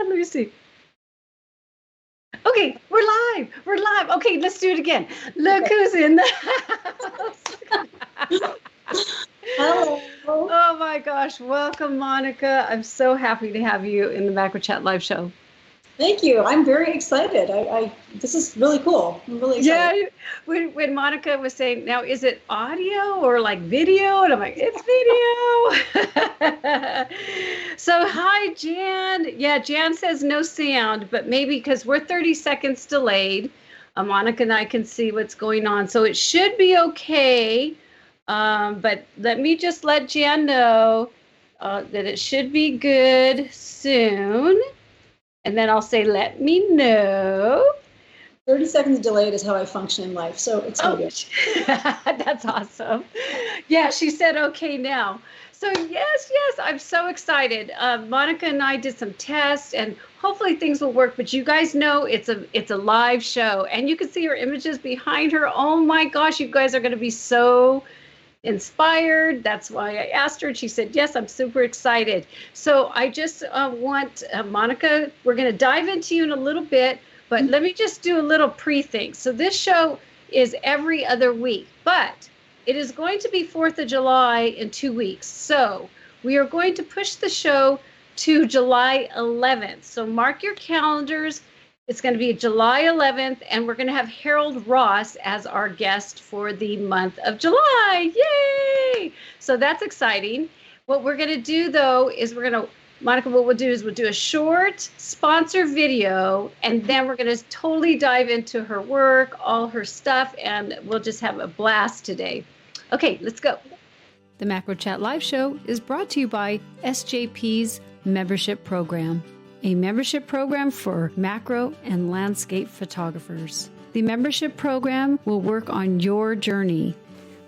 Let me see. Okay, we're live. We're live. Okay, let's do it again. Look who's in the house. Hello. Oh my gosh. Welcome, Monica. I'm so happy to have you in the Macro Chat live show. Thank you. I'm very excited. This is really cool. I'm really excited. Yeah, when Monica was saying, now is it audio or like video? And I'm like, it's video. So hi, Jan. Yeah, Jan says no sound, but maybe because we're 30 seconds delayed, Monica and I can see what's going on. So it should be okay. But let me just let Jan know that it should be good soon. And then I'll say, let me know. 30 seconds delayed is how I function in life, so it's good. That's awesome. Yeah, she said okay now. So yes, I'm so excited. Monica and I did some tests, and hopefully things will work. But you guys know it's a live show, and you can see her images behind her. Oh my gosh, you guys are going to be so inspired. That's why I asked her, and she said yes. I'm super excited. So I just want Monica. We're going to dive into you in a little bit. But let me just do a little pre-thing. So this show is every other week, but it is going to be 4th of July in 2 weeks. So we are going to push the show to July 11th. So mark your calendars. It's going to be July 11th, and we're going to have Harold Ross as our guest for the month of July. Yay! So that's exciting. What we're going to do, though, is Monica, what we'll do is we'll do a short sponsor video, and then we're going to totally dive into her work, all her stuff, and we'll just have a blast today. Okay, let's go. The Macro Chat Live Show is brought to you by SJP's membership program, a membership program for macro and landscape photographers. The membership program will work on your journey.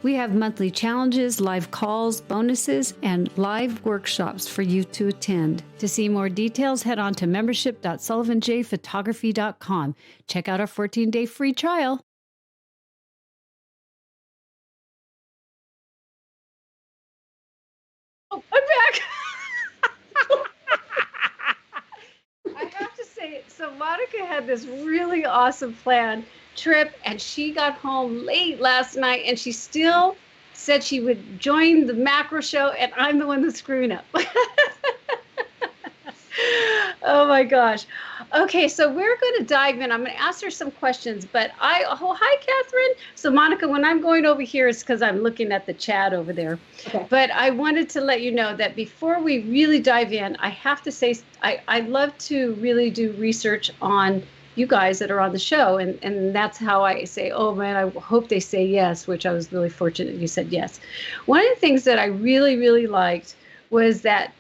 We have monthly challenges, live calls, bonuses, and live workshops for you to attend. To see more details, head on to membership.sullivanjphotography.com. Check out our 14-day free trial. Oh, I'm back. I have to say, so Monica had this really awesome trip, and she got home late last night, and she still said she would join the macro show, and I'm the one that's screwing up. Oh my gosh. Okay, so we're going to dive in. I'm going to ask her some questions, but hi, Catherine. So Monica, when I'm going over here, it's because I'm looking at the chat over there. Okay. But I wanted to let you know that before we really dive in, I have to say, I love to really do research on you guys that are on the show. And that's how I say, oh man, I hope they say yes, which I was really fortunate you said yes. One of the things that I really, really liked was that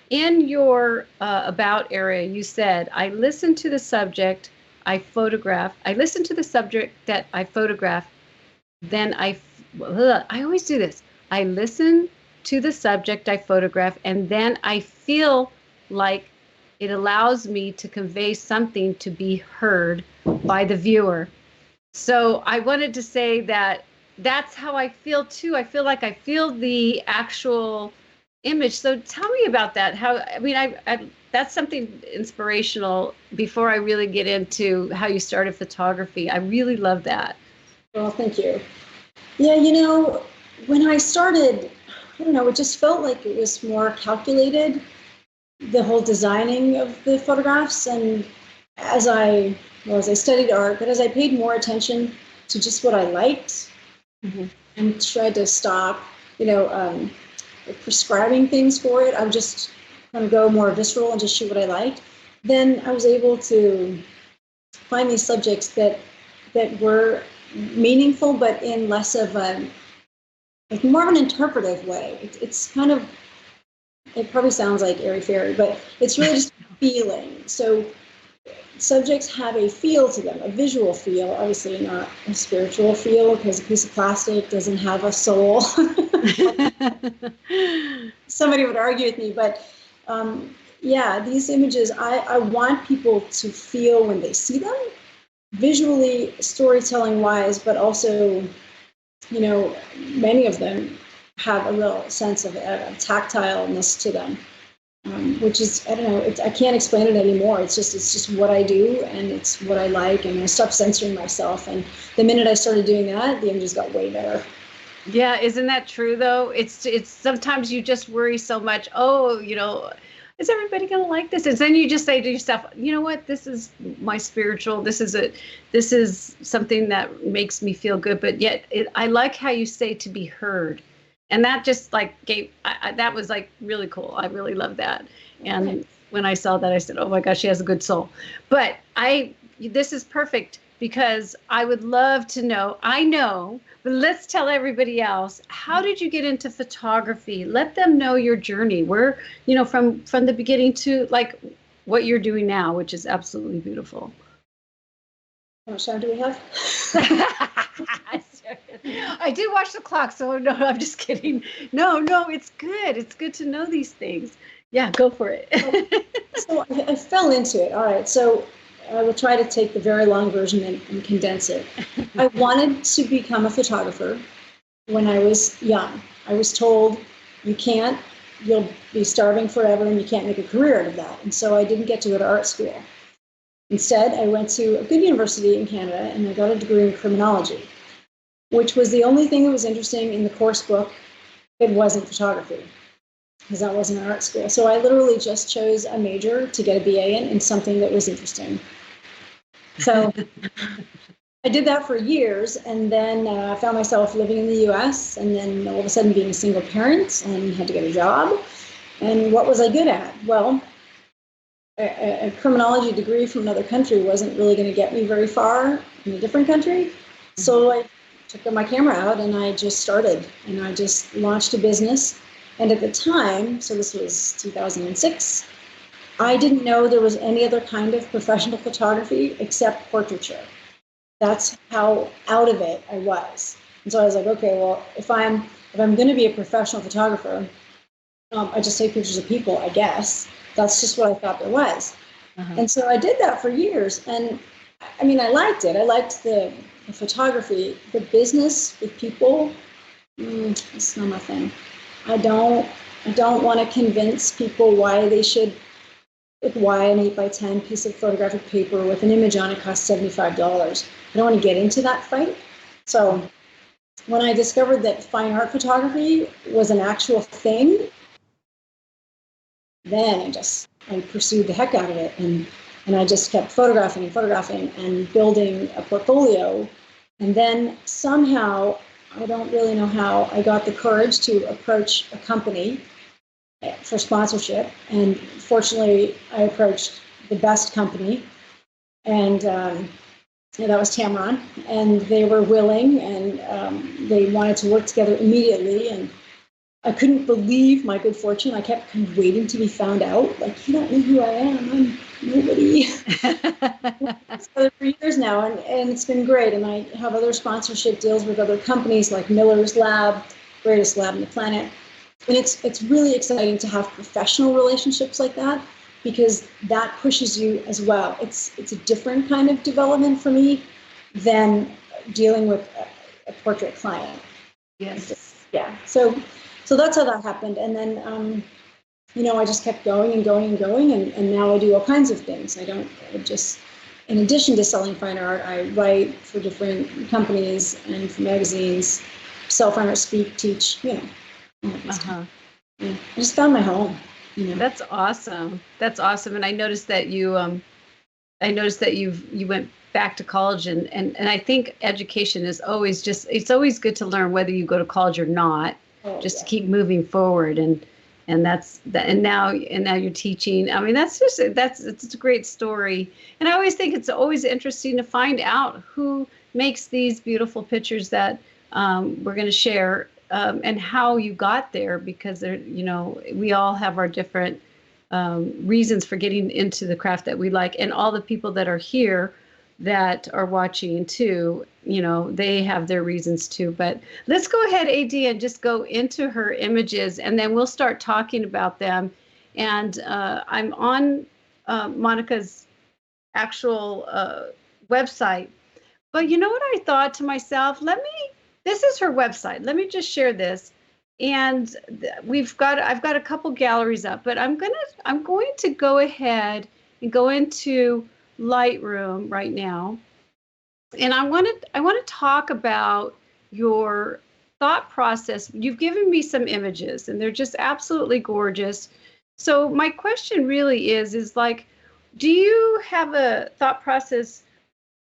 in your about area, you said, I listened to the subject I photograph. I listened to the subject that I photograph. Then I always do this. I listen to the subject I photograph, and then I feel like it allows me to convey something to be heard by the viewer. So I wanted to say that that's how I feel too. I feel like I feel the actual image. So tell me about that. That's something inspirational before I really get into how you started photography. I really love that. Well, thank you. Yeah, when I started, I don't know, it just felt like it was more calculated, the whole designing of the photographs. And as I studied art, but as I paid more attention to just what I liked, and tried to stop, prescribing things for it, I would just kind of go more visceral and just shoot what I liked. Then I was able to find these subjects that were meaningful, but in less of more of an interpretive way. It's kind of, it probably sounds like airy-fairy, but it's really just feeling. So subjects have a feel to them, a visual feel, obviously not a spiritual feel, because a piece of plastic doesn't have a soul. Somebody would argue with me, but these images, I want people to feel when they see them, visually, storytelling-wise, but also, many of them have a real sense of tactileness to them. which is, I don't know, I can't explain it anymore. It's just what I do, and it's what I like, and I stopped censoring myself. And the minute I started doing that, the images got way better. Yeah, isn't that true though? It's sometimes you just worry so much. Oh, is everybody going to like this? And then you just say to yourself, you know what? This is my spiritual. This is something that makes me feel good. But yet, I like how you say to be heard, and that just like that was like really cool. I really love that. And when I saw that, I said, oh my gosh, she has a good soul. But this is perfect because I would love to know. I know. But let's tell everybody else, how did you get into photography? Let them know your journey. Where, from the beginning to like what you're doing now, which is absolutely beautiful. How much time do we have? I did watch the clock, so no, I'm just kidding. No, it's good. It's good to know these things. Yeah, go for it. So I fell into it. All right. So I will try to take the very long version and condense it. I wanted to become a photographer when I was young. I was told, you'll be starving forever and you can't make a career out of that. And so I didn't get to go to art school. Instead, I went to a good university in Canada and I got a degree in criminology, which was the only thing that was interesting in the course book. It wasn't photography, because that wasn't an art school. So I literally just chose a major to get a BA in something that was interesting. So I did that for years, and then I found myself living in the US, and then all of a sudden being a single parent and had to get a job. And what was I good at? Well, a criminology degree from another country wasn't really going to get me very far in a different country. So I took my camera out and I just started, and I just launched a business. And at the time, so this was 2006, I didn't know there was any other kind of professional photography except portraiture. That's how out of it I was. And so I was like, okay, well, if I'm going to be a professional photographer, I just take pictures of people, I guess. That's just what I thought there was. And so I did that for years. And I mean, I liked it. I liked the photography. The business with people, it's not my thing. I don't want to convince people why they should, why an 8x10 piece of photographic paper with an image on it costs $75. I don't want to get into that fight. So when I discovered that fine art photography was an actual thing, then I pursued the heck out of it. And I just kept photographing and building a portfolio. And then somehow, I don't really know how, I got the courage to approach a company for sponsorship. And fortunately, I approached the best company. And that was Tamron. And they were willing, and they wanted to work together immediately. And I couldn't believe my good fortune. I kept kind of waiting to be found out. Like, you don't know who I am. I'm nobody. For years now, and it's been great. And I have other sponsorship deals with other companies like Miller's Lab, greatest lab on the planet. And it's really exciting to have professional relationships like that, because that pushes you as well. It's a different kind of development for me than dealing with a portrait client. Yes. Yeah. So that's how that happened. And then, I just kept going and going and going. And now I do all kinds of things. In addition to selling fine art, I write for different companies and for magazines, sell fine art, speak, teach, Yeah, I just found my home. That's awesome. That's awesome. And I noticed that you went back to college, and I think education is always it's always good to learn whether you go to college or not, to keep moving forward. And now you're teaching. I mean, it's a great story. And I always think it's always interesting to find out who makes these beautiful pictures that we're going to share, and how you got there, because we all have our different reasons for getting into the craft that we like, and all the people that are here that are watching too, they have their reasons too. But let's go ahead, AD, and just go into her images, and then we'll start talking about them. And I'm on Monica's actual website. But you know what I thought to myself? This is her website. Let me just share this. and I've got a couple galleries up, but I'm going to go ahead and go into Lightroom right now, and I want to talk about your thought process. You've given me some images, and they're just absolutely gorgeous. So my question really is like, do you have a thought process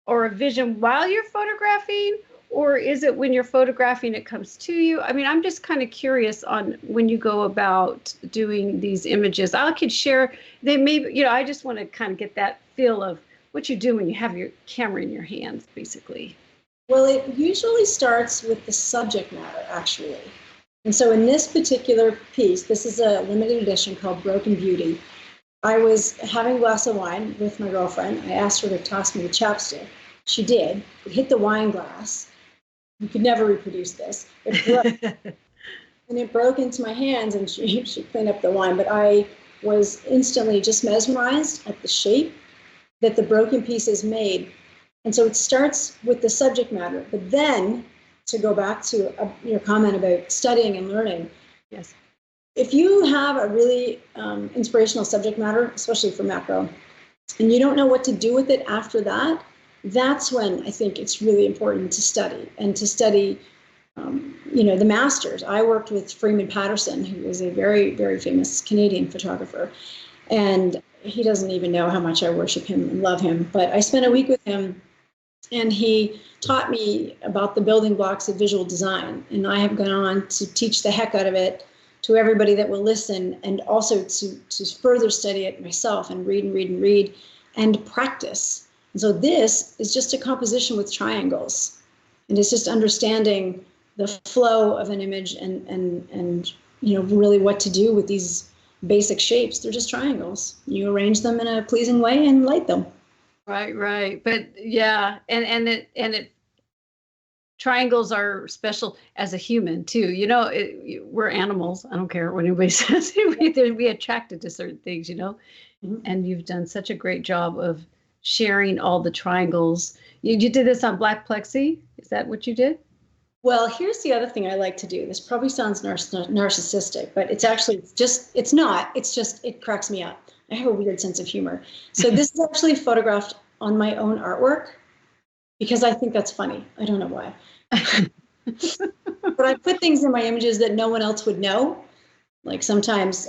or a vision while you're photographing, or is it when you're photographing it comes to you? I mean, I'm just kind of curious on when you go about doing these images. I could share, they maybe, I just want to kind of get that feel of what you do when you have your camera in your hands, basically. Well, it usually starts with the subject matter, actually. And so in this particular piece, this is a limited edition called Broken Beauty. I was having a glass of wine with my girlfriend. I asked her to toss me the chapstick. She did. It hit the wine glass. You could never reproduce this. It broke. And it broke into my hands, and she cleaned up the wine. But I was instantly just mesmerized at the shape that the broken pieces made. And so it starts with the subject matter. But then, to go back to your comment about studying and learning, yes. If you have a really inspirational subject matter, especially for macro, and you don't know what to do with it after that, that's when I think it's really important to study and to study, the masters. I worked with Freeman Patterson, who is a very, very famous Canadian photographer, and he doesn't even know how much I worship him and love him. But I spent a week with him, and he taught me about the building blocks of visual design, and I have gone on to teach the heck out of it to everybody that will listen, and also to further study it myself and read and practice. And so this is just a composition with triangles, and it's just understanding the flow of an image and really what to do with these basic shapes. They're just triangles. You arrange them in a pleasing way and light them. Right. But yeah, and it triangles are special as a human too. We're animals. I don't care what anybody says. We attracted to certain things, Mm-hmm. And you've done such a great job of sharing all the triangles. You did this on black plexi. Is that what you did? Well, here's the other thing I like to do. This probably sounds narcissistic, but it's not. It's just, it cracks me up. I have a weird sense of humor. So this is actually photographed on my own artwork because I think that's funny. I don't know why. But I put things in my images that no one else would know. Like sometimes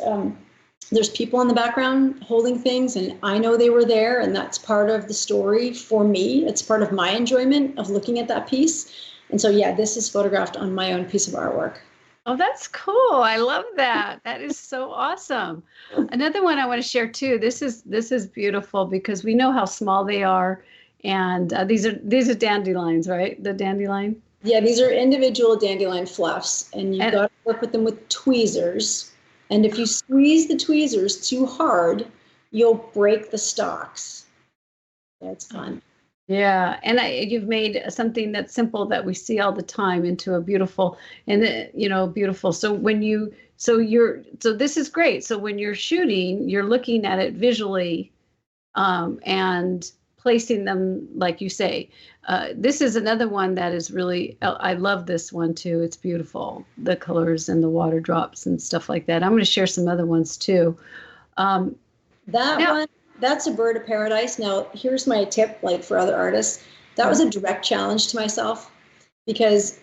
there's people in the background holding things, and I know they were there, and that's part of the story for me. It's part of my enjoyment of looking at that piece. And so, yeah, this is photographed on my own piece of artwork. Oh, that's cool. I love that. That is so awesome. Another one I want to share too. This is beautiful because we know how small they are. And these are dandelions, right? The dandelion? Yeah, these are individual dandelion fluffs, and you've got to work with them with tweezers. And if you squeeze the tweezers too hard, you'll break the stalks. That's fun. Yeah, and you've made something that's simple that we see all the time into a beautiful, beautiful. So this is great. So when you're shooting, you're looking at it visually, and placing them, like you say. This is another one that is really, I love this one too. It's beautiful, the colors and the water drops and stuff like that. I'm going to share some other ones too. One. That's a bird of paradise. Now, here's my tip, like for other artists. That was a direct challenge to myself because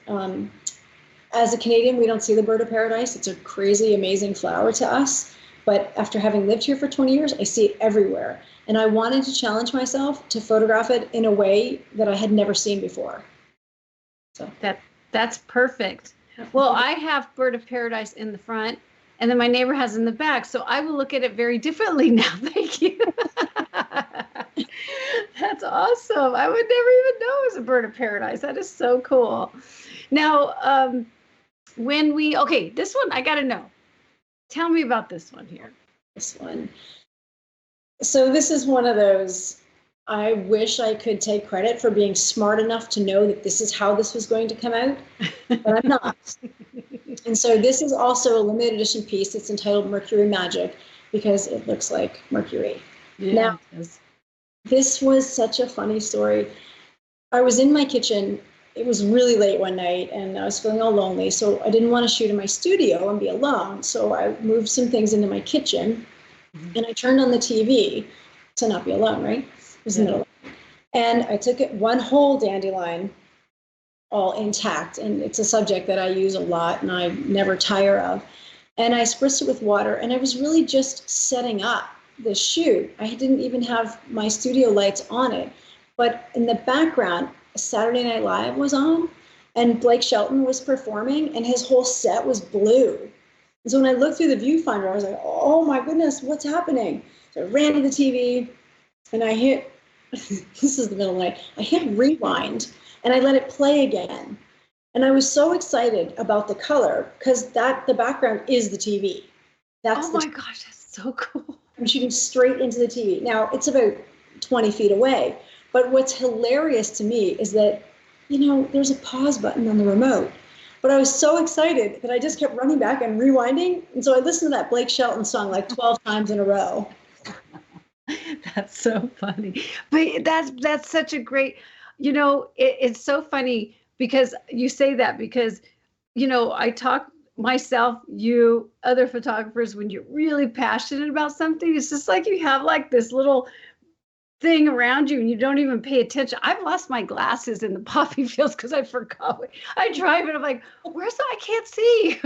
as a Canadian, we don't see the bird of paradise. It's a crazy, amazing flower to us. But after having lived here for 20 years, I see it everywhere. And I wanted to challenge myself to photograph it in a way that I had never seen before. So that's perfect. Well, I have bird of paradise in the front, and then my neighbor has in the back. So I will look at it very differently now. Thank you. That's awesome. I would never even know it was a bird of paradise. That is so cool. Now, this one, I got to know. Tell me about this one here. This one. So this is one of those, I wish I could take credit for being smart enough to know that this is how this was going to come out, but I'm not. And so this is also a limited edition piece. It's entitled Mercury Magic because it looks like Mercury. Yeah, now, this was such a funny story. I was in my kitchen it was really late one night and I was feeling all lonely. So I didn't want to shoot in my studio and be alone. So I moved some things into my kitchen and I turned on the TV to not be alone, right? It was the middle. And I took it one whole dandelion, all intact. And it's a subject that I use a lot and I never tire of. And I spritzed it with water and I was really just setting up the shoot. I didn't even have my studio lights on it. But in the background, Saturday Night Live was on and Blake Shelton was performing and his whole set was blue. And so when I looked through the viewfinder, I was like, oh my goodness, what's happening? So I ran to the TV and I hit, this is the middle of the night, I hit rewind and I let it play again. And I was so excited about the color because the background is the TV. That's oh my gosh, that's so cool. I'm shooting straight into the TV. Now it's about 20 feet away. But what's hilarious to me is that, there's a pause button on the remote. But I was so excited that I just kept running back and rewinding. And so I listened to that Blake Shelton song like 12 times in a row. That's so funny. But that's such a great, it's so funny because you say that because, I talk myself, you, other photographers, when you're really passionate about something, it's just like you have like this little thing around you and you don't even pay attention. I've lost my glasses in the poppy fields because I forgot. I drive and I'm like, where's I can't see.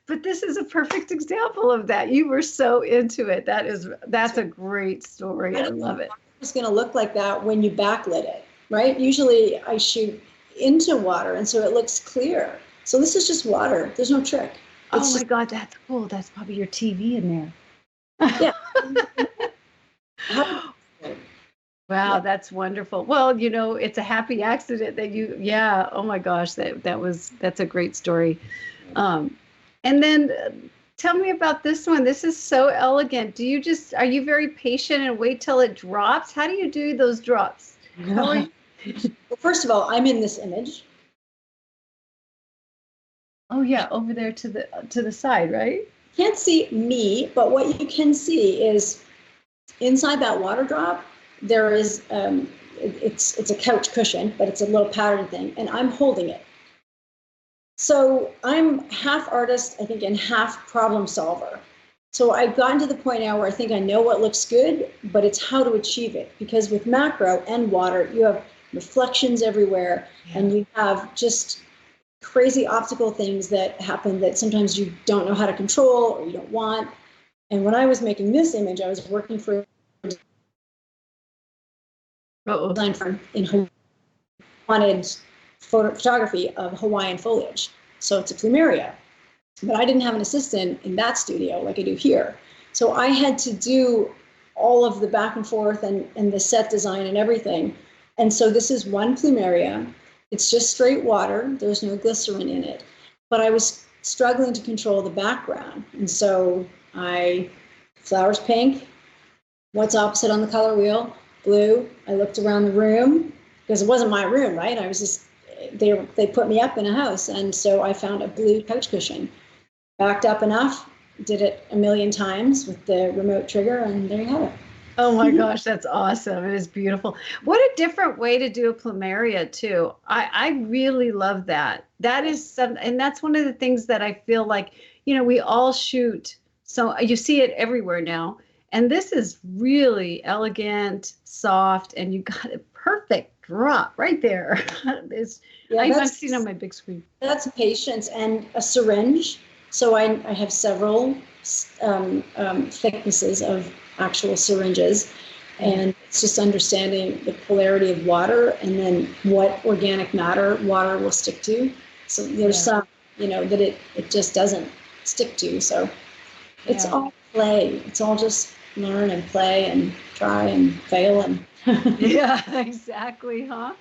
But this is a perfect example of that. You were so into it. That's a great story. I love it. It's going to look like that when you backlit it, right? Usually I shoot into water and so it looks clear. So this is just water. There's no trick. Oh my God, that's cool. That's probably your TV in there. Yeah. Wow, yeah. That's wonderful. Well, it's a happy accident that oh my gosh, that's a great story. And then tell me about this one. This is so elegant. Are you very patient and wait till it drops? How do you do those drops? Well, first of all, I'm in this image. Oh yeah, over there to the side, right? You can't see me, but what you can see is inside that water drop, there is, it's a couch cushion, but it's a little pattern thing, and I'm holding it. So I'm half artist, I think, and half problem solver. So I've gotten to the point now where I think I know what looks good, but it's how to achieve it. Because with macro and water, you have reflections everywhere, and you have just crazy optical things that happen that sometimes you don't know how to control or you don't want. And when I was making this image, I was working for design firm in Hawaii, wanted photography of Hawaiian foliage. So it's a plumeria. But I didn't have an assistant in that studio like I do here. So I had to do all of the back and forth and the set design and everything. And so this is one plumeria. It's just straight water. There's no glycerin in it. But I was struggling to control the background. And so flowers pink. What's opposite on the color wheel? Blue. I looked around the room because it wasn't my room, right? I was just, they put me up in a house. And so I found a blue couch cushion, backed up enough, did it a million times with the remote trigger, and there you have it. Oh my gosh, that's awesome. It is beautiful. What a different way to do a plumeria too. I really love that. That is and that's one of the things that I feel like, we all shoot. So you see it everywhere now. And this is really elegant, soft, and you got a perfect drop right there. I've seen on my big screen. That's patience and a syringe. So I have several thicknesses of actual syringes, and it's just understanding the polarity of water and then what organic matter water will stick to. So there's some, that it just doesn't stick to. So it's all play. It's all just learn and play and try and fail and yeah, exactly, huh?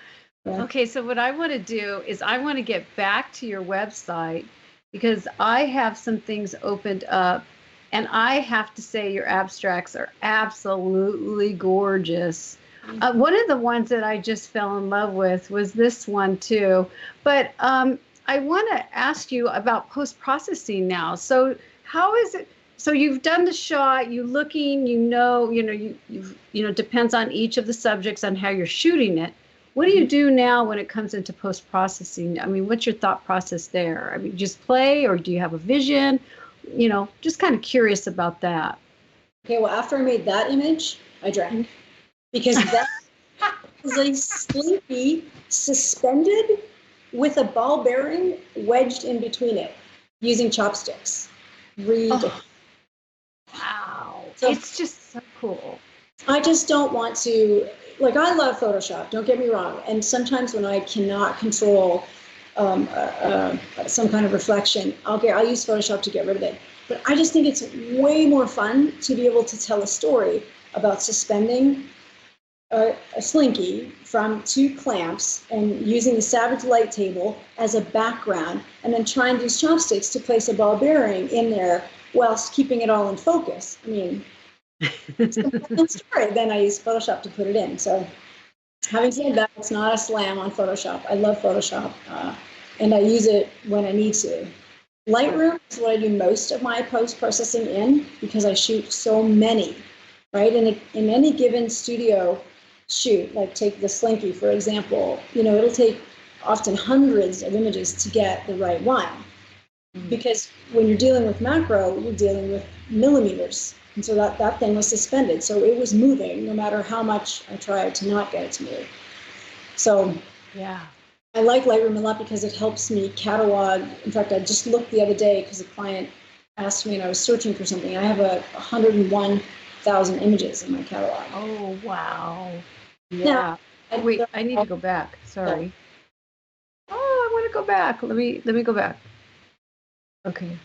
Yeah. Okay, so what I want to do is I want to get back to your website because I have some things opened up, and I have to say your abstracts are absolutely gorgeous. One of the ones that I just fell in love with was this one too. But I want to ask you about post-processing now. So how is it? So you've done the shot, you looking, you depends on each of the subjects on how you're shooting it. What do you do now when it comes into post-processing? I mean, what's your thought process there? I mean, just play, or do you have a vision? Just kind of curious about that. Okay, well, after I made that image, I drank because that was a slinky suspended with a ball bearing wedged in between it using chopsticks. Ridiculous. Wow. So it's just so cool. I just don't want to, I love Photoshop, don't get me wrong. And sometimes when I cannot control some kind of reflection, I'll use Photoshop to get rid of it. But I just think it's way more fun to be able to tell a story about suspending a slinky from 2 clamps and using the Savage light table as a background, and then trying to use chopsticks to place a ball bearing in there whilst keeping it all in focus. I mean, it's a fun story. Then I use Photoshop to put it in. So having said that, it's not a slam on Photoshop. I love Photoshop, and I use it when I need to. Lightroom is what I do most of my post-processing in, because I shoot so many, right? And in any given studio shoot, like take the slinky, for example, it'll take often hundreds of images to get the right one. Because when you're dealing with macro, you're dealing with millimeters. And so that thing was suspended. So it was moving no matter how much I tried to not get it to move. So yeah, I like Lightroom a lot because it helps me catalog. In fact, I just looked the other day because a client asked me and I was searching for something. I have 101,000 images in my catalog. Oh, wow. Yeah. Now, wait, I need to go back. Sorry. Oh, I want to go back. Let me go back. Okay.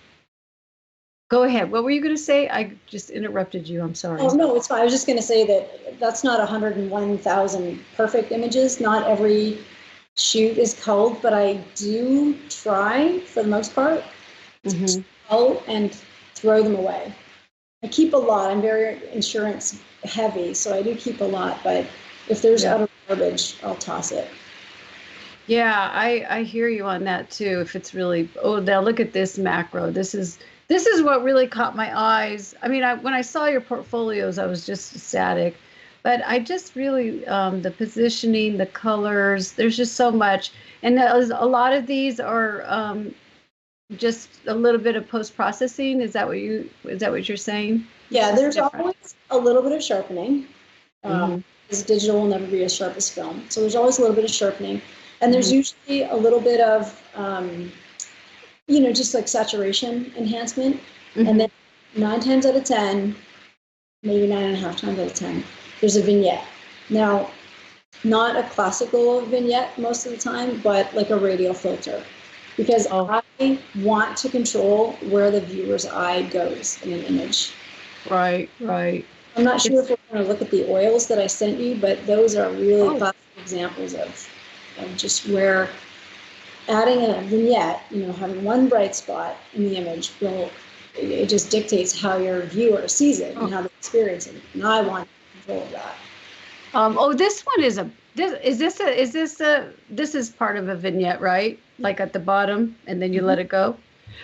Go ahead. What were you going to say? I just interrupted you. I'm sorry. Oh, no, it's fine. I was just going to say that's not 101,000 perfect images. Not every shoot is culled, but I do try, for the most part, to cull and throw them away. I keep a lot. I'm very insurance heavy, so I do keep a lot. But if there's utter garbage, I'll toss it. Yeah, I hear you on that too. If it's really, now look at this macro. This is what really caught my eyes. I mean, when I saw your portfolios, I was just ecstatic. But I just really, the positioning, the colors, there's just so much. And a lot of these are just a little bit of post-processing. Is that what you're saying? Yeah, there's always a little bit of sharpening. Because digital will never be as sharp as film. So there's always a little bit of sharpening. And there's usually a little bit of, just like saturation enhancement. And then 9 times out of 10, maybe 9.5 times out of 10, there's a vignette. Now, not a classical vignette most of the time, but like a radial filter. Because I want to control where the viewer's eye goes in an image. Right. I'm not sure if we're going to look at the oils that I sent you, but those are really classic examples of just where adding a vignette, having one bright spot in the image it just dictates how your viewer sees it and how they experience it. And I want control of that. This one this is part of a vignette, right? Like at the bottom, and then you let it go.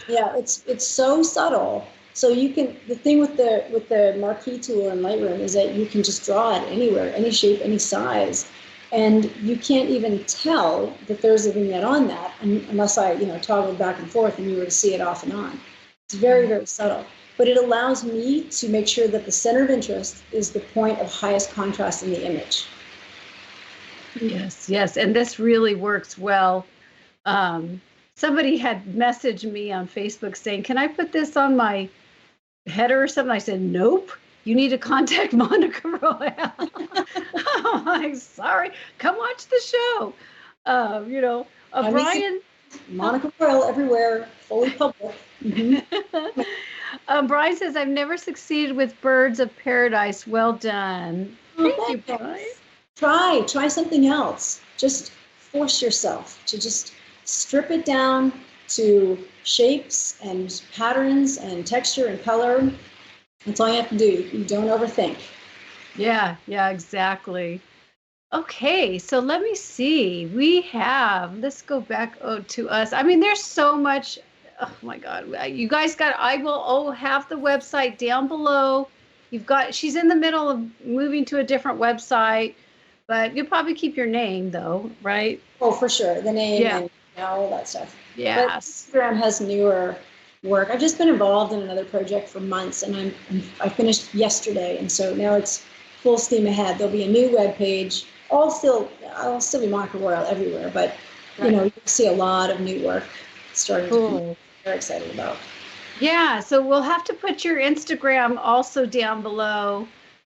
Yeah, it's so subtle. So the thing with the marquee tool in Lightroom is that you can just draw it anywhere, any shape, any size. And you can't even tell that there's a vignette on that unless I, toggle back and forth and you were to see it off and on. It's very, very subtle. But it allows me to make sure that the center of interest is the point of highest contrast in the image. Yes. And this really works well. Somebody had messaged me on Facebook saying, can I put this on my header or something? I said, nope. You need to contact Monica Royale. I'm like, sorry, come watch the show. Brian. Monica Royale everywhere, fully public. Brian says, I've never succeeded with Birds of Paradise. Well done. Thank you, Brian. Try something else. Just force yourself to just strip it down to shapes and patterns and texture and color. That's all you have to do. You don't overthink. Yeah, exactly. Okay, so let me see. Let's go back to us. I mean, there's so much. Oh my God. You guys I will have the website down below. She's in the middle of moving to a different website. but you'll probably keep your name though, right? Oh, for sure. The name Yeah. and all that stuff. But Yes. Instagram has newer work. I've just been involved in another project for months, and I finished yesterday, and so now it's full steam ahead. There'll be a new web page. I'll still be Monica Royal everywhere, but Right. you'll see a lot of new work starting to come. Very excited about. Yeah, so we'll have to put your Instagram also down below,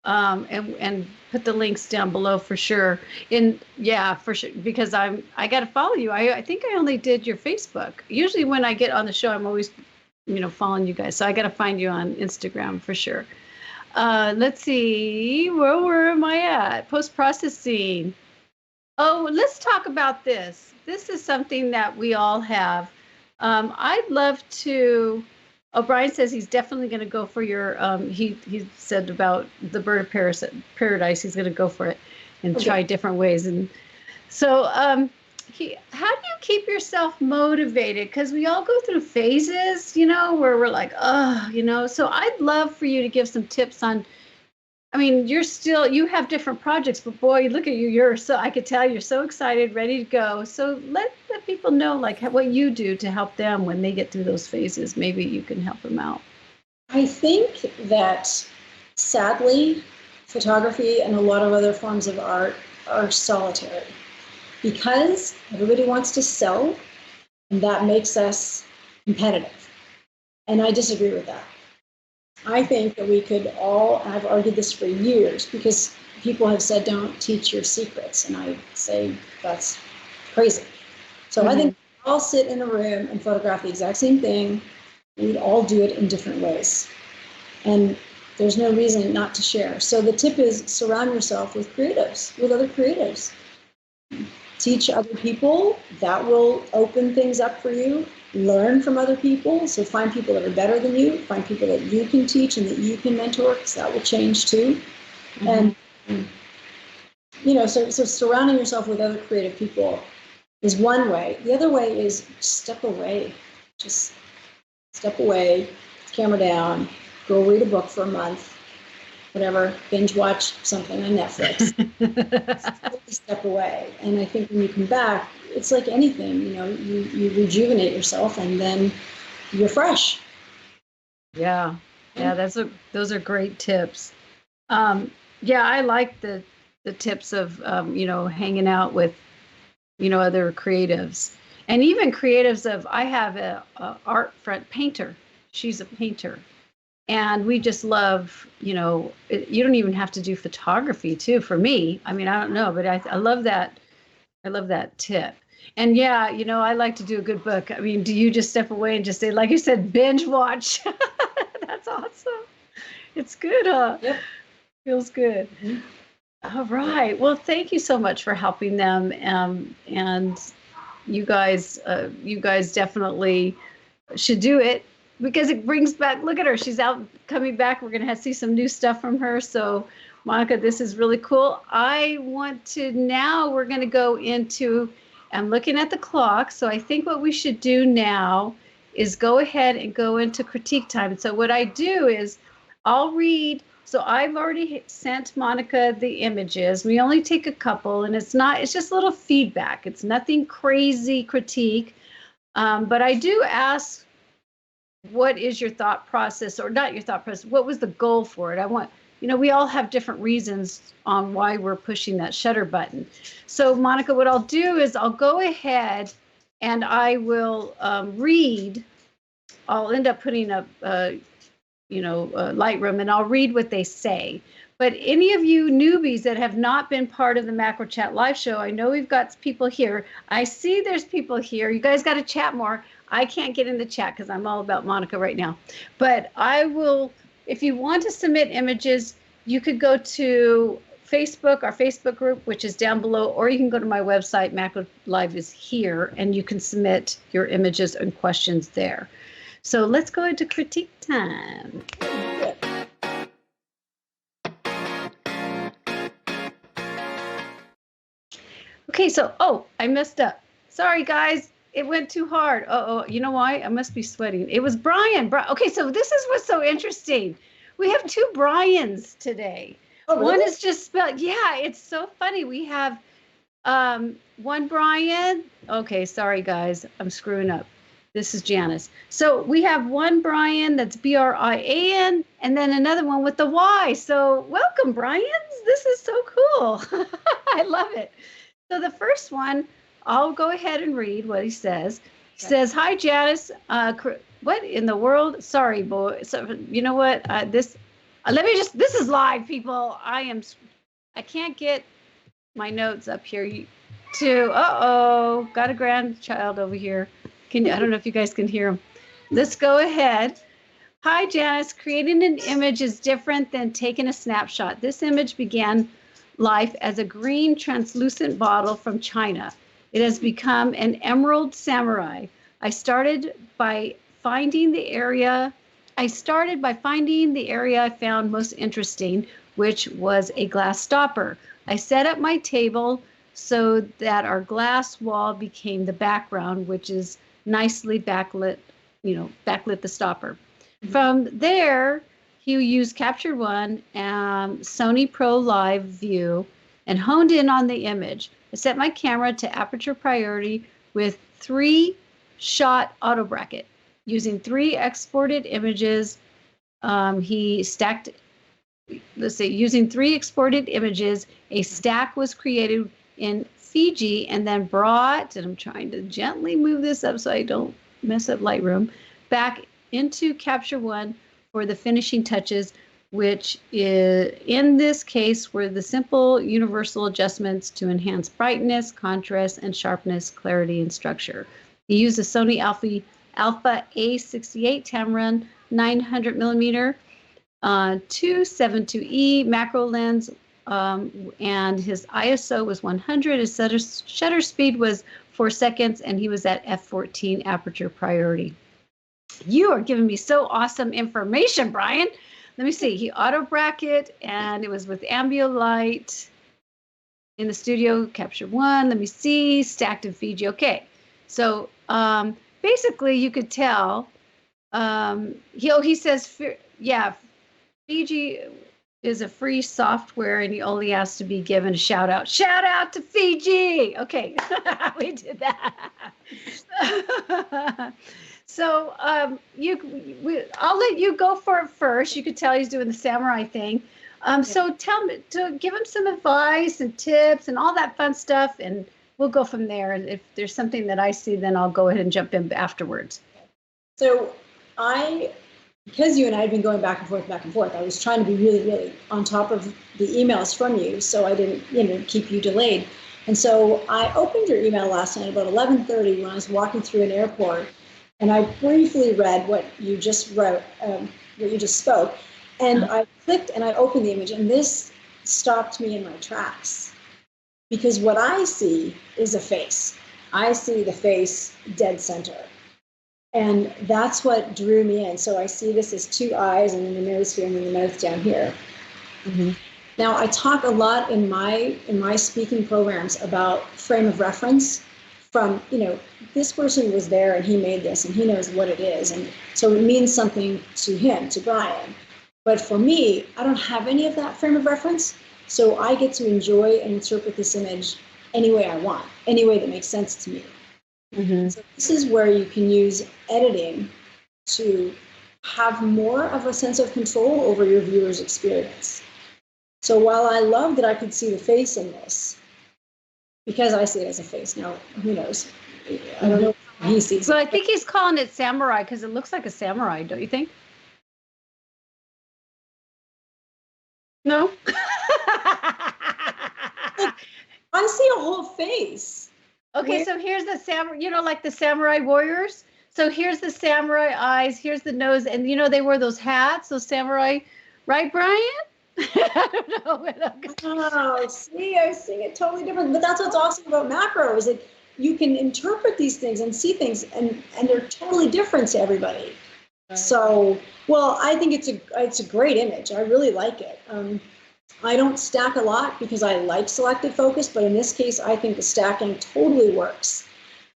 and put the links down below for sure. For sure, because I got to follow you. I think I only did your Facebook. Usually when I get on the show, I'm always, following you guys. So I got to find you on Instagram for sure. Let's see, where am I at? Post-processing. Oh, let's talk about this. This is something that we all have. I'd love to. O'Brien says he's definitely going to go for your. He said about the bird of paradise. He's going to go for it and try different ways. And so, how do you keep yourself motivated? Because we all go through phases, where we're like, oh. So I'd love for you to give some tips on. I mean, you have different projects, but boy, look at you. I could tell you're so excited, ready to go. So let people know like what you do to help them when they get through those phases. Maybe you can help them out. I think that sadly, photography and a lot of other forms of art are solitary because everybody wants to sell, and that makes us competitive. And I disagree with that. I think that we could all, and I've argued this for years, because people have said, don't teach your secrets. And I say, that's crazy. So I think we all sit in a room and photograph the exact same thing. We'd all do it in different ways. And there's no reason not to share. So the tip is surround yourself with creatives, with other creatives. Teach other people. That will open things up for you. Learn from other people. So find people that are better than you. Find people that you can teach and that you can mentor, because that will change too. And so surrounding yourself with other creative people is one way. The other way is step away. Just step away, camera down, go read a book for a month, whatever, binge watch something on Netflix. Step away. And I think when you come back, it's like anything, you rejuvenate yourself and then you're fresh. Yeah. Those are great tips. I like the tips of, hanging out with, other creatives, and even creatives I have a art friend painter. She's a painter. And we just love, you don't even have to do photography too, for me. I mean, I don't know, but I love that. I love that tip. And I like to do a good book. I mean, do you just step away and just say, like you said, binge watch? That's awesome. It's good, huh? Yep. Feels good. All right. Well, thank you so much for helping them. And you guys definitely should do it, because it brings back, look at her, she's out coming back. We're going to see some new stuff from her. So Monica, this is really cool. We're going to go into, I'm looking at the clock. So I think what we should do now is go ahead and go into critique time. So what I do is I'll read. So I've already sent Monica the images. We only take a couple, and it's just a little feedback. It's nothing crazy critique. But I do ask, what is your thought process, or not your thought process? What was the goal for it? We all have different reasons on why we're pushing that shutter button. So Monica, what I'll do is I'll go ahead and I will read. I'll end up putting up, Lightroom, and I'll read what they say. But any of you newbies that have not been part of the Macro Chat live show, I know we've got people here. I see there's people here. You guys got to chat more. I can't get in the chat because I'm all about Monica right now. But I will, if you want to submit images, you could go to Facebook, our Facebook group, which is down below, or you can go to my website, Macro Live is here, and you can submit your images and questions there. So let's go into critique time. Okay, so, I messed up. Sorry, guys. It went too hard. You know why? I must be sweating. It was Brian. Okay, so this is what's so interesting. We have two Brians today. Oh, really? One is just spelled, yeah, it's so funny. We have one Brian. Okay, sorry guys, I'm screwing up. This is Janice. So we have one Brian that's Brian, and then another one with the Y. So welcome, Brians. This is so cool. I love it. So the first one, I'll go ahead and read what he says. He says, "Hi, Janice. What in the world? Sorry, boy. So you know what? Let me just. This is live, people. I can't get my notes up here. Got a grandchild over here. I don't know if you guys can hear him. Let's go ahead. Hi, Janice. Creating an image is different than taking a snapshot. This image began life as a green translucent bottle from China. It has become an emerald samurai. I started by finding the area I found most interesting, which was a glass stopper. I set up my table so that our glass wall became the background, which is nicely backlit the stopper. Mm-hmm. From there, he used Capture One and Sony Pro Live View and honed in on the image. I set my camera to aperture priority with 3-shot auto bracket. Using 3 exported images, using 3 exported images, a stack was created in Fiji and then brought, and I'm trying to gently move this up so I don't mess up Lightroom, back into Capture One for the finishing touches, which is, in this case, were the simple universal adjustments to enhance brightness, contrast, and sharpness, clarity, and structure. He used a Sony Alpha A68 Tamron 900 millimeter 272E macro lens, and his ISO was 100. His shutter speed was 4 seconds, and he was at f14 aperture priority. You are giving me so awesome information, Brian. Let me see. He auto bracket, and it was with Ambilight in the studio. Capture One. Let me see. Stacked in Fiji. Okay, so basically, you could tell. He says, yeah, Fiji is a free software, and he only has to be given a shout out. Shout out to Fiji. Okay, we did that. So I'll let you go for it first. You could tell he's doing the samurai thing. So tell me, to give him some advice and tips and all that fun stuff, and we'll go from there. And if there's something that I see, then I'll go ahead and jump in afterwards. So because you and I had been going back and forth, I was trying to be really, really on top of the emails from you, so I didn't, keep you delayed. And so I opened your email last night about 11:30 when I was walking through an airport, and I briefly read what you just wrote, what you just spoke, and I clicked and I opened the image, and this stopped me in my tracks, because what I see is a face. I see the face dead center. And that's what drew me in. So I see this as 2 eyes, and then the nose here, and then the mouth down here. Mm-hmm. Now, I talk a lot in my speaking programs about frame of reference from, this person was there and he made this and he knows what it is. And so it means something to him, to Brian. But for me, I don't have any of that frame of reference. So I get to enjoy and interpret this image any way I want, any way that makes sense to me. Mm-hmm. So this is where you can use editing to have more of a sense of control over your viewer's experience. So while I love that I could see the face in this, because I see it as a face, now who knows? I don't know how he sees it. Well, I think he's calling it samurai because it looks like a samurai, don't you think? No? I see a whole face. Okay, so here's the samurai, like the samurai warriors. So here's the samurai eyes, here's the nose, and they wear those hats, those samurai, right, Brian? I don't know. Oh, see, I see it totally different. But that's what's awesome about macro, is that you can interpret these things and see things, and they're totally different to everybody. Right. So, well, I think it's a great image. I really like it. I don't stack a lot because I like selective focus, but in this case, I think the stacking totally works.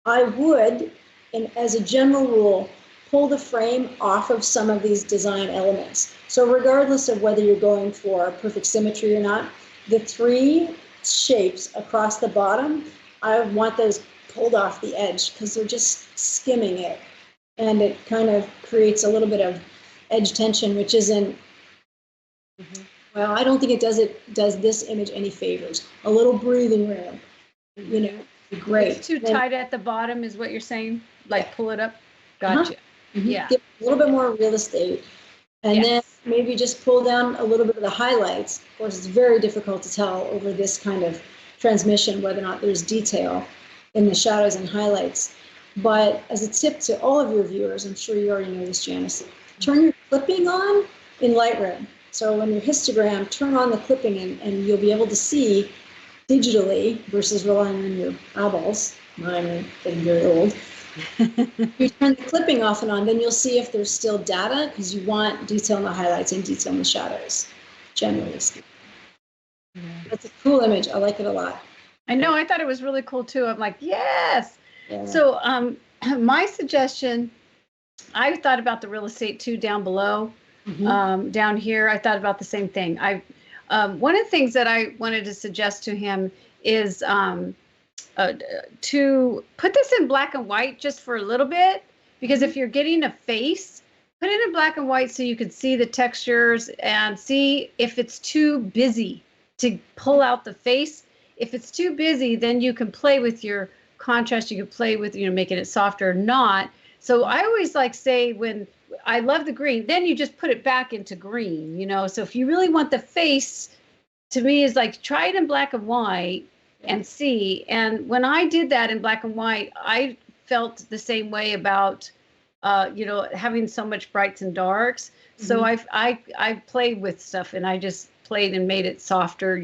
I would, and as a general rule, pull the frame off of some of these design elements. So regardless of whether you're going for perfect symmetry or not, the 3 shapes across the bottom, I want those pulled off the edge because they're just skimming it. And it kind of creates a little bit of edge tension, which isn't, well, I don't think it does this image any favors. A little breathing room, you know, great. It's too tight at the bottom is what you're saying? Like pull it up? Gotcha. Yeah. Give a little bit more real estate. And then maybe just pull down a little bit of the highlights. Of course, it's very difficult to tell over this kind of transmission whether or not there's detail in the shadows and highlights. But as a tip to all of your viewers, I'm sure you already know this, Janice, turn your clipping on in Lightroom. So on your histogram, turn on the clipping and you'll be able to see digitally versus relying on your eyeballs. Mine are getting very old. You turn the clipping off and on, then you'll see if there's still data because you want detail in the highlights and detail in the shadows, generally speaking. That's a cool image. I like it a lot. I know. I thought it was really cool too. I'm like, yes. Yeah. So my suggestion, I thought about the real estate too down below. Down here, I thought about the same thing. One of the things that I wanted to suggest to him is to put this in black and white just for a little bit, because if you're getting a face, put it in black and white so you can see the textures and see if it's too busy to pull out the face. If it's too busy, then you can play with your contrast. You can play with, making it softer or not. So I always say when I love the green, then you just put it back into green, So if you really want the face, to me is try it in black and white and see. And when I did that in black and white, I felt the same way about, having so much brights and darks. So I played with stuff and I just played and made it softer,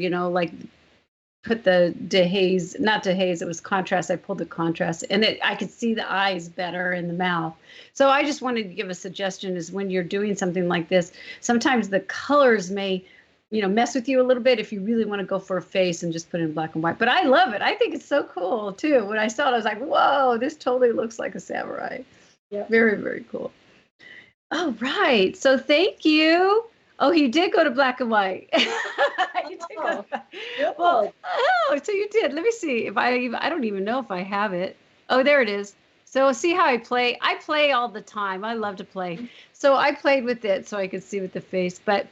put the dehaze, not dehaze, it was contrast. I pulled the contrast and I could see the eyes better in the mouth. So I just wanted to give a suggestion is when you're doing something like this, sometimes the colors may, mess with you a little bit if you really want to go for a face and just put it in black and white. But I love it. I think it's so cool too. When I saw it, I was like, whoa, this totally looks like a samurai. Yeah. Very, very cool. Oh, right. So thank you. Oh, he did go to black and white. Well, so you did. Let me see if I don't even know if I have it. Oh, there it is. So see how I play? I play all the time. I love to play. So I played with it so I could see with the face. But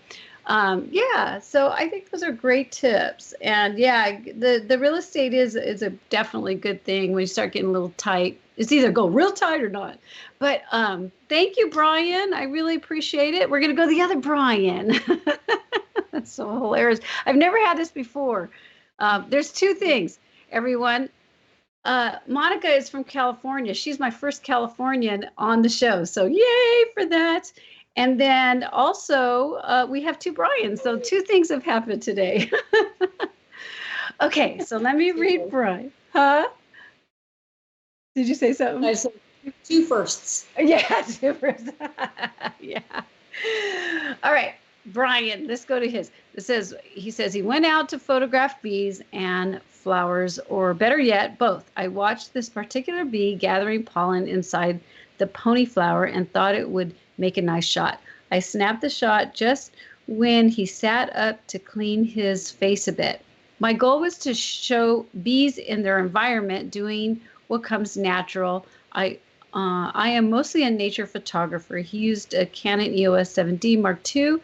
so I think those are great tips. And the real estate is a definitely good thing when you start getting a little tight. It's either go real tight or not. But thank you, Brian. I really appreciate it. We're going to go to the other Brian. That's so hilarious. I've never had this before. There's 2 things, everyone. Monica is from California. She's my first Californian on the show. So yay for that. And then also we have 2 Brians. So 2 things have happened today. Okay, so let me read Brian. Huh? Did you say something? I said 2 firsts. Yeah, 2 firsts. Yeah. All right, Brian, let's go to his. He says he went out to photograph bees and flowers, or better yet, both. I watched this particular bee gathering pollen inside the pony flower and thought it would make a nice shot. I snapped the shot just when he sat up to clean his face a bit. My goal was to show bees in their environment doing what comes natural. I am mostly a nature photographer. He used a Canon EOS 7D Mark II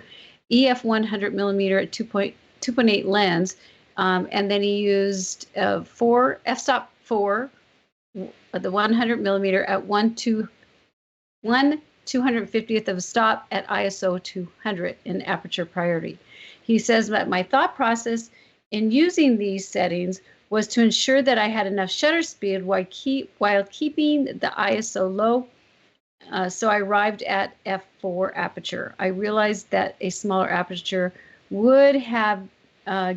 EF 100mm at 2.8 lens, and then he used 4 f-stop 4, the 100mm at 1/250th of a stop at ISO 200 in aperture priority. He says that my thought process in using these settings was to ensure that I had enough shutter speed while keeping the ISO low. So I arrived at f4 aperture. I realized that a smaller aperture would have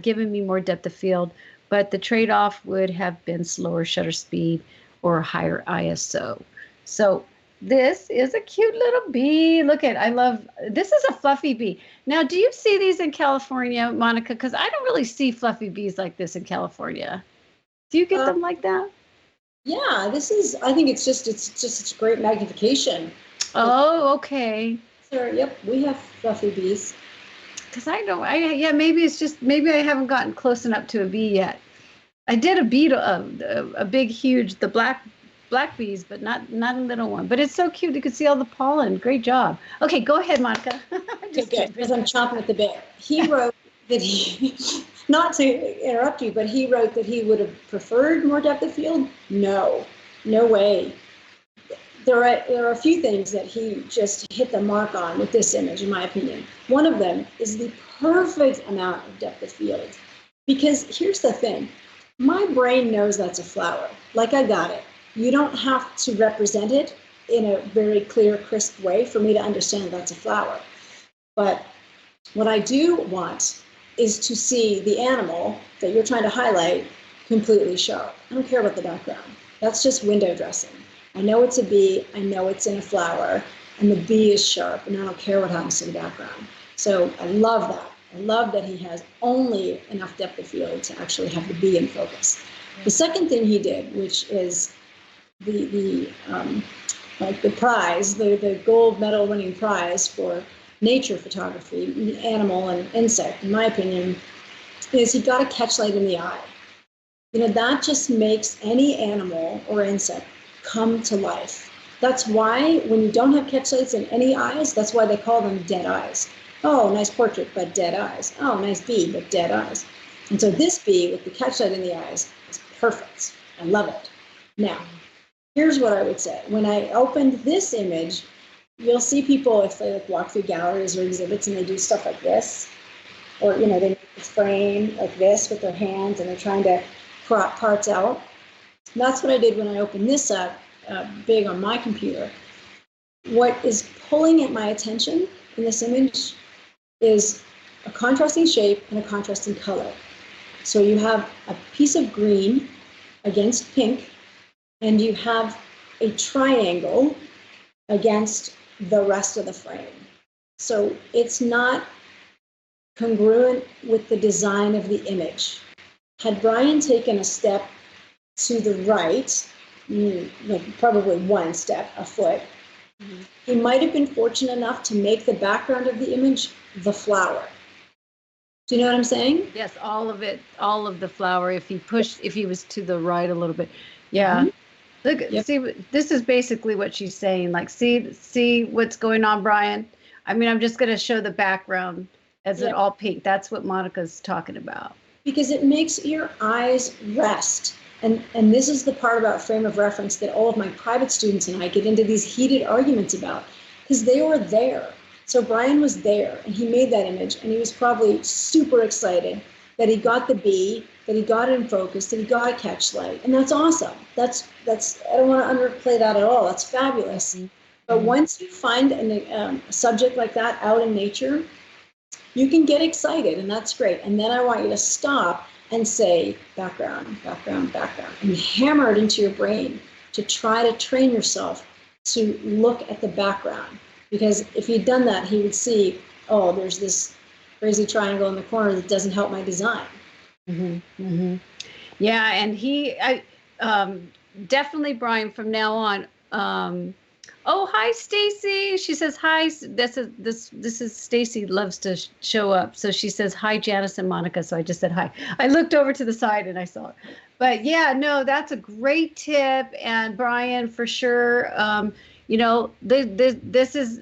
given me more depth of field, but the trade-off would have been slower shutter speed or higher ISO. So this is a cute little bee. Look at, this is a fluffy bee. Now, do you see these in California, Monica? Because I don't really see fluffy bees like this in California. Do you get them like that? Yeah, I think it's just a great magnification. Oh, okay. So, yep, we have fluffy bees. Because yeah, maybe it's just, maybe I haven't gotten close enough to a bee yet. I did a beetle, a big, huge, the black bees, but not a little one. But it's so cute. You can see all the pollen. Great job. Okay, go ahead, Monica. Okay, good, because I'm chomping at the bit. He wrote that not to interrupt you, but he wrote that he would have preferred more depth of field. No, no way. There are a few things that he just hit the mark on with this image, in my opinion. One of them is the perfect amount of depth of field. Because here's the thing, my brain knows that's a flower. Like, I got it. You don't have to represent it in a very clear, crisp way for me to understand that's a flower. But what I do want is to see the animal that you're trying to highlight completely sharp. I don't care about the background. That's just window dressing. I know it's a bee, I know it's in a flower, and the bee is sharp, and I don't care what happens to the background. So I love that. I love that he has only enough depth of field to actually have the bee in focus. The second thing he did, which is the prize, the gold medal winning prize for nature photography, animal and insect, in my opinion, is he got a catchlight in the eye. That just makes any animal or insect come to life. That's why when you don't have catchlights in any eyes, that's why they call them dead eyes. Oh, nice portrait, but dead eyes. Oh, nice bee, but dead eyes. And so this bee with the catchlight in the eyes is perfect. I love it. Now, here's what I would say. When I opened this image, you'll see people, if they walk through galleries or exhibits and they do stuff like this, or they make a frame like this with their hands and they're trying to crop parts out. And that's what I did when I opened this up big on my computer. What is pulling at my attention in this image is a contrasting shape and a contrasting color. So you have a piece of green against pink, and you have a triangle against the rest of the frame. So it's not congruent with the design of the image. Had Brian taken a step to the right, probably one step, a foot, he might have been fortunate enough to make the background of the image the flower. Do you know what I'm saying? Yes, all of it, all of the flower. If he was to the right a little bit, yeah. Look, see, this is basically what she's saying. Like, see what's going on, Brian. I mean, I'm just going to show the background as it all pink. That's what Monica's talking about. Because it makes your eyes rest. And this is the part about frame of reference that all of my private students and I get into these heated arguments about, because they were there. So Brian was there, and he made that image, and he was probably super excited that he got the bee, that he got it in focus, that he got a catchlight, and that's awesome. That's I don't want to underplay that at all. That's fabulous. But once you find a subject like that out in nature, you can get excited, and that's great. And then I want you to stop and say background, background, background, and hammer it into your brain to try to train yourself to look at the background. Because if he'd done that, he would see, oh, there's this crazy triangle in the corner that doesn't help my design. Yeah, and definitely, Brian, from now on. Oh, hi, Stacy. She says hi. This is Stacy loves to show up. So she says hi, Janice and Monica. So I just said hi. I looked over to the side and I saw it. But yeah, no, that's a great tip. And Brian, for sure, this is,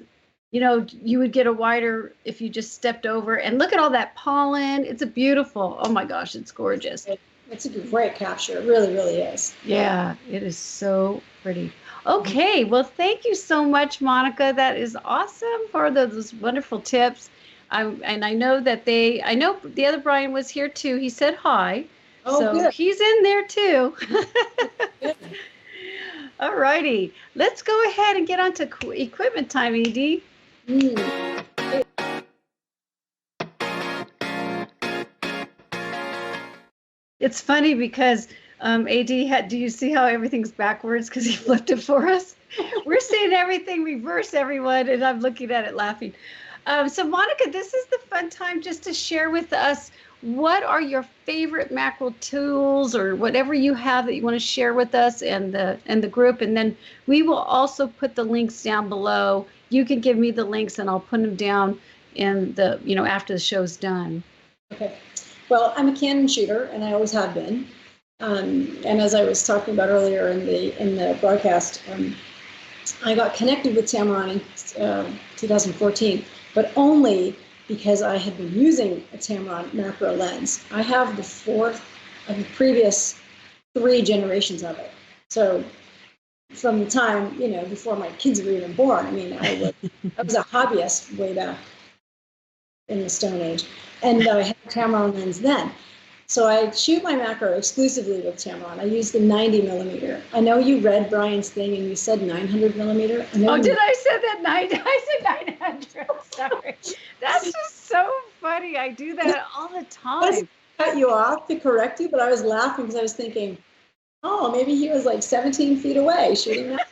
you would get a wider if you just stepped over and look at all that pollen. It's a beautiful. Oh my gosh, it's gorgeous. It's a great capture. It really, really is. Yeah, it is so pretty. Okay, well, thank you so much, Monica. That is awesome for those wonderful tips. And I know that I know the other Brian was here too. He said hi. Oh, so good. He's in there too. All righty. Let's go ahead and get on to equipment time, ED. It's funny because AD do you see how everything's backwards because he flipped it for us? We're seeing everything reverse, everyone, and I'm looking at it laughing. So Monica, this is the fun time just to share with us what are your favorite macro tools or whatever you have that you want to share with us and the group. And then we will also put the links down below. You can give me the links and I'll put them down in the, after the show's done. Okay. Well, I'm a Canon shooter and I always have been. And as I was talking about earlier in the broadcast, I got connected with Tamron in 2014, but only because I had been using a Tamron macro lens. I have the fourth of the previous 3 generations of it. So from the time, before my kids were even born, I mean, I was a hobbyist way back in the Stone Age. And I had a Tamron lens then. So I shoot my macro exclusively with Tamron. I use the 90 millimeter. I know you read Brian's thing and you said 900 millimeter. Oh, did I say that 90? I said 900. Sorry. That's just so funny. I do that all the time. I cut you off to correct you, but I was laughing because I was thinking, oh, maybe he was like 17 feet away shooting that.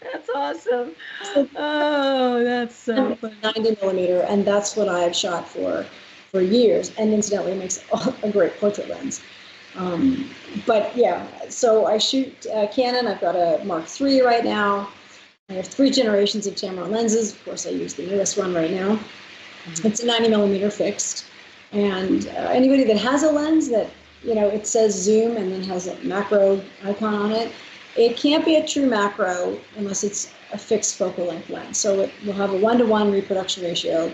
That's awesome. Oh, that's so funny. 90 millimeter, and that's what I've shot for years, and incidentally it makes a great portrait lens. But yeah, so I shoot Canon. I've got a Mark III right now. I have 3 generations of Tamron lenses. Of course, I use the newest one right now. It's a 90 millimeter fixed, and anybody that has a lens that, it says zoom and then has a macro icon on it, it can't be a true macro unless it's a fixed focal length lens. So it will have a 1-to-1 reproduction ratio.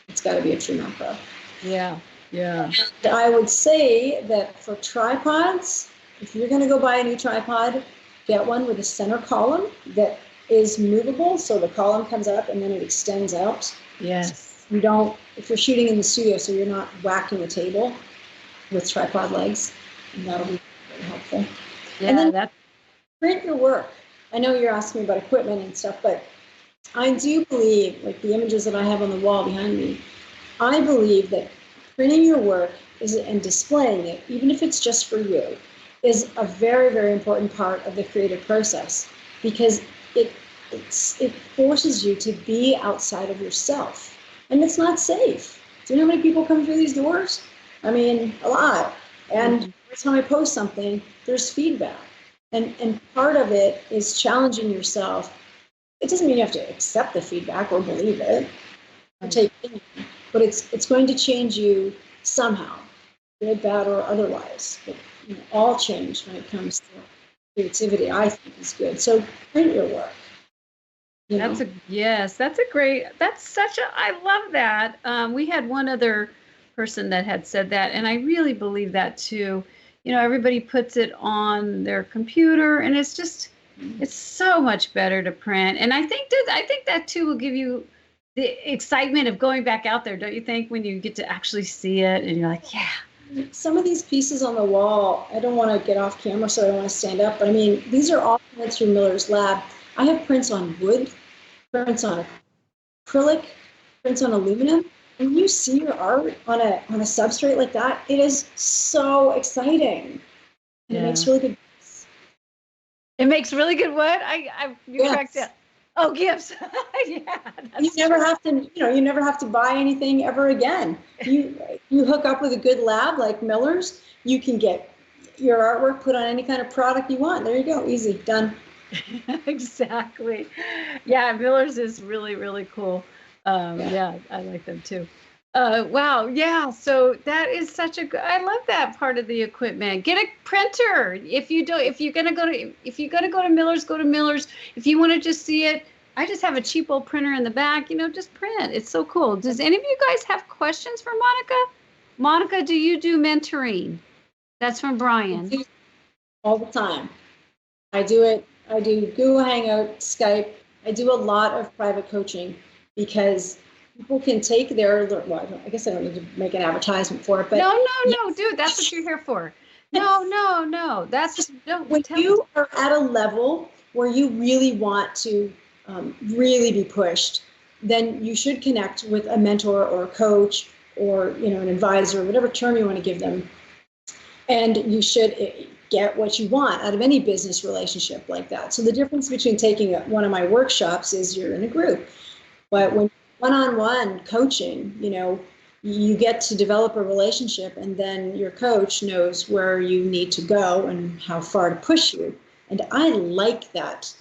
It's got to be a true macro. Yeah. And I would say that for tripods, if you're going to go buy a new tripod, get one with a center column that is movable, so the column comes up and then it extends out. Yes. So if you're shooting in the studio, so you're not whacking the table with tripod legs, and that'll be very helpful. Yeah, and then print your work. I know you're asking me about equipment and stuff, but I do believe, like the images that I have on the wall behind me, I believe that printing your work and displaying it, even if it's just for you, is a very, very important part of the creative process, because it forces you to be outside of yourself, and it's not safe. Do you know how many people come through these doors? I mean, a lot. And every time I post something, there's feedback, and part of it is challenging yourself. It doesn't mean you have to accept the feedback or believe it or take it in, but it's going to change you somehow, good, bad, or otherwise. But all change when it comes to creativity, I think, is good. So print your work. I love that. We had one other person that had said that, and I really believe that too. Everybody puts it on their computer, and it's so much better to print. And I think that too will give you the excitement of going back out there, don't you think, when you get to actually see it and you're like, yeah. Some of these pieces on the wall, I don't want to get off camera, so I don't want to stand up, but I mean, these are all prints from Miller's lab. I have prints on wood, prints on acrylic, prints on aluminum, and you see your art on a substrate like that, it is so exciting. And it makes really good gifts. It makes really good what? You cracked it. Oh, gifts. Yeah. You never have to buy anything ever again. You hook up with a good lab like Miller's, you can get your artwork put on any kind of product you want. There you go. Easy. Done. Exactly. Yeah, Miller's is really, really cool. Yeah, I like them too. Wow. Yeah. So that is I love that part of the equipment. Get a printer. If you're going to go to Miller's, go to Miller's. If you want to just see it, I just have a cheap old printer in the back, just print. It's so cool. Does any of you guys have questions for Monica? Monica, do you do mentoring? That's from Brian. All the time. I do it. I do Google Hangout, Skype. I do a lot of private coaching because people can take I guess I don't need to make an advertisement for it, but no, dude, that's what you're here for. No, that's just when you are at a level where you really want to really be pushed, then you should connect with a mentor or a coach or an advisor, whatever term you want to give them, and you should get what you want out of any business relationship like that. So the difference between taking one of my workshops is you're in a group, but when one-on-one coaching, you get to develop a relationship, and then your coach knows where you need to go and how far to push you. And I like that.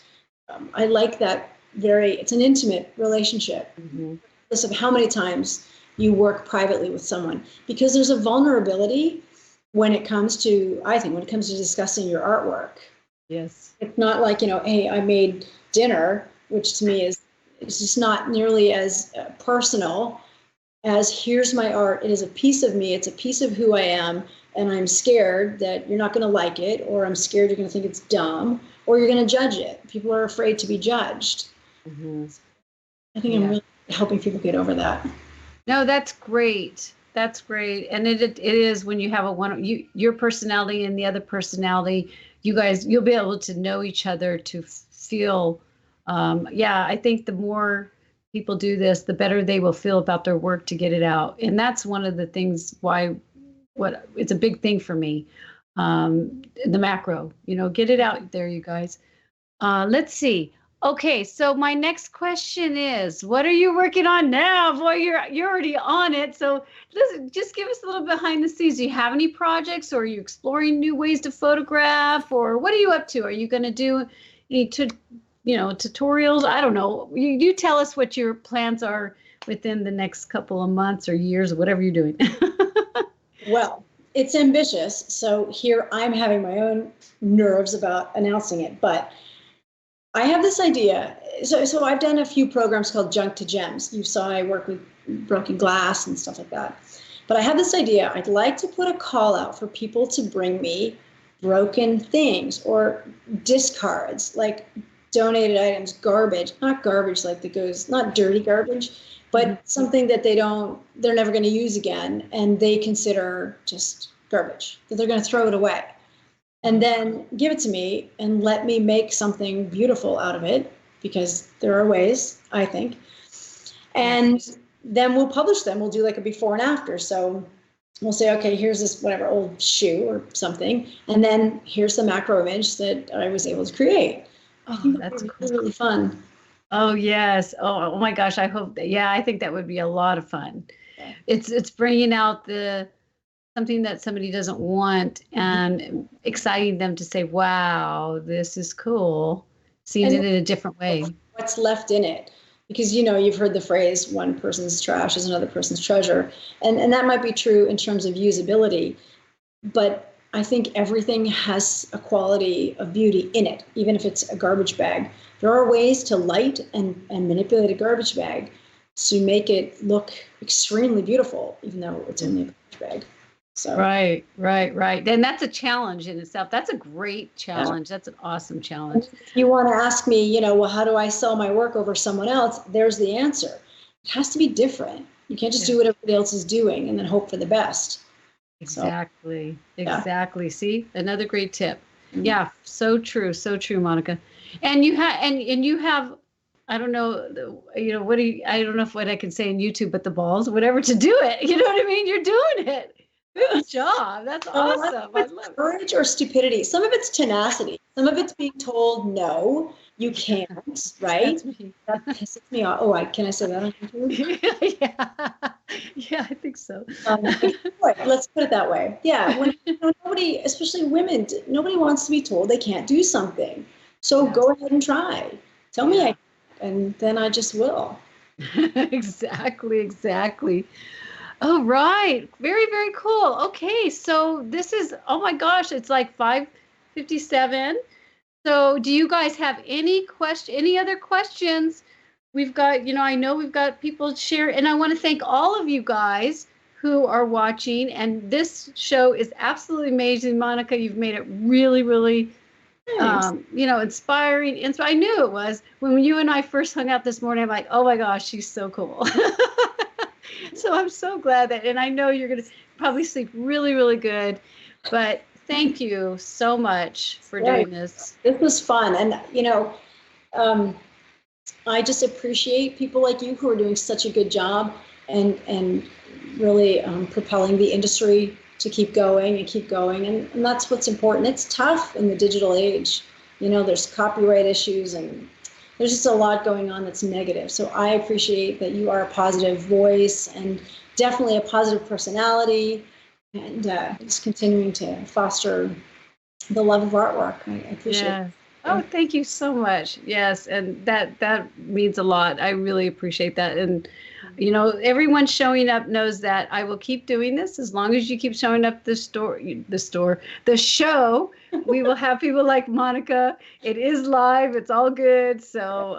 I like that it's an intimate relationship. Regardless of how many times you work privately with someone, because there's a vulnerability when it comes to discussing your artwork. Yes. It's not like, hey, I made dinner, which to me it's just not nearly as personal as here's my art. It is a piece of me. It's a piece of who I am. And I'm scared that you're not going to like it, or I'm scared you're going to think it's dumb, or you're going to judge it. People are afraid to be judged. I think I'm really helping people get over that. No, that's great. That's great. And it is when you have your personality and the other personality, you'll be able to know each other to feel, I think the more people do this, the better they will feel about their work to get it out. And that's one of the things it's a big thing for me. The macro, get it out there, you guys. Let's see. Okay, so my next question is, what are you working on now? Boy, you're already on it. So just give us a little behind the scenes. Do you have any projects, or are you exploring new ways to photograph, or what are you up to? Are you going to do any tutorials? I don't know. You tell us what your plans are within the next couple of months or years, or whatever you're doing. Well, it's ambitious. So here I'm having my own nerves about announcing it, but I have this idea. So I've done a few programs called Junk to Gems. You saw I work with broken glass and stuff like that. But I have this idea. I'd like to put a call out for people to bring me broken things or discards, like donated items, garbage, not garbage like that goes, not dirty garbage, but something that they're never going to use again, and they consider just garbage, that they're going to throw it away. And then give it to me and let me make something beautiful out of it, because there are ways, I think. And then we'll publish them. We'll do like a before and after. So we'll say, okay, here's this whatever old shoe or something, and then here's the macro image that I was able to create. Oh, that's cool. Really fun. Oh yes. Oh my gosh. I hope that. Yeah, I think that would be a lot of fun. Yeah. It's bringing out something that somebody doesn't want and exciting them to say, wow, this is cool. Seeing it in a different way. What's left in it. Because, you've heard the phrase, one person's trash is another person's treasure. And that might be true in terms of usability. But I think everything has a quality of beauty in it, even if it's a garbage bag. There are ways to light and manipulate a garbage bag to make it look extremely beautiful, even though it's only a garbage bag. So. Right. And that's a challenge in itself. That's a great challenge. That's an awesome challenge. If you want to ask me, well, how do I sell my work over someone else? There's the answer. It has to be different. You can't just do what everybody else is doing and then hope for the best. Exactly. See, another great tip. Mm-hmm. Yeah. So true, Monica. And you have, I don't know, I don't know what I can say in YouTube, but the balls, whatever, to do it. You know what I mean? You're doing it. Good job. That's awesome. I love it. Courage or stupidity. Some of it's tenacity. Some of it's being told, no, you can't, right? That pisses me off. Oh, can I say that on YouTube? Yeah, I think so. Let's put it that way. Yeah, when nobody, especially women, nobody wants to be told they can't do something. So go ahead and try. Tell me I can, and then I just will. Exactly. Oh, right. Very, very cool. Okay. So this is, oh my gosh, it's like 5:57. So do you guys have any other questions? We've got, I know we've got people share, and I want to thank all of you guys who are watching. And this show is absolutely amazing. Monica, you've made it really, really, inspiring. I knew it was when you and I first hung out this morning. I'm like, oh my gosh, she's so cool. So I'm so glad and I know you're going to probably sleep really, really good, but thank you so much for doing this. This was fun. And, I just appreciate people like you who are doing such a good job and really propelling the industry to keep going. And that's what's important. It's tough in the digital age. There's copyright issues and there's just a lot going on that's negative. So I appreciate that you are a positive voice and definitely a positive personality, and just continuing to foster the love of artwork. I appreciate it. Oh, thank you so much. Yes, and that means a lot. I really appreciate that. And everyone showing up knows that I will keep doing this as long as you keep showing up the show. We will have people like Monica. It is live. It's all good. So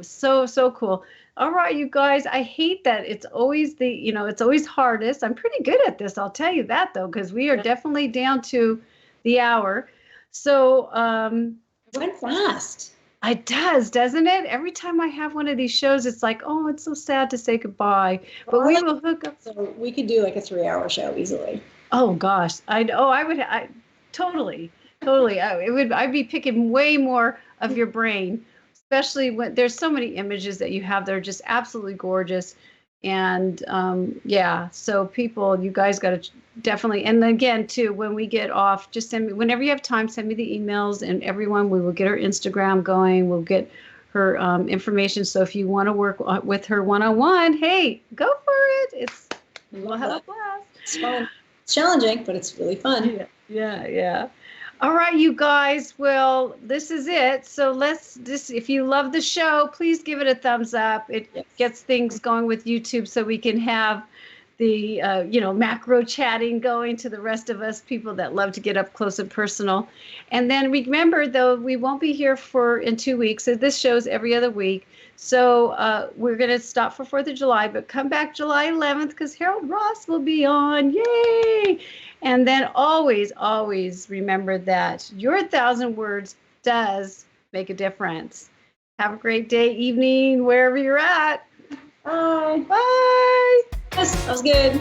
so cool. All right, you guys. I hate that it's always it's always hardest. I'm pretty good at this. I'll tell you that though, because we are definitely down to the hour. So it went fast. It does, doesn't it? Every time I have one of these shows, it's like, oh, it's so sad to say goodbye. But we will hook up. So we could do like a 3-hour show easily. Oh gosh, I would. Totally. I'd be picking way more of your brain, especially when there's so many images that you have that are just absolutely gorgeous. And so people, you guys got to definitely, and again too, when we get off, just send me, whenever you have time, send me the emails, and everyone, we will get her Instagram going, we'll get her information. So if you want to work with her one-on-one, hey, go for it. We'll have a blast. It's fun. It's challenging, but it's really fun. Yeah. All right, you guys. Well, this is it. So if you love the show, please give it a thumbs up. It gets things going with YouTube so we can have the, macro chatting going to the rest of us people that love to get up close and personal. And then remember, though, we won't be here in 2 weeks. So this show's every other week. So we're going to stop for 4th of July, but come back July 11th because Harold Ross will be on. Yay! And then always, always remember that your 1,000 words does make a difference. Have a great day, evening, wherever you're at. Bye. Bye. Yes, that was good.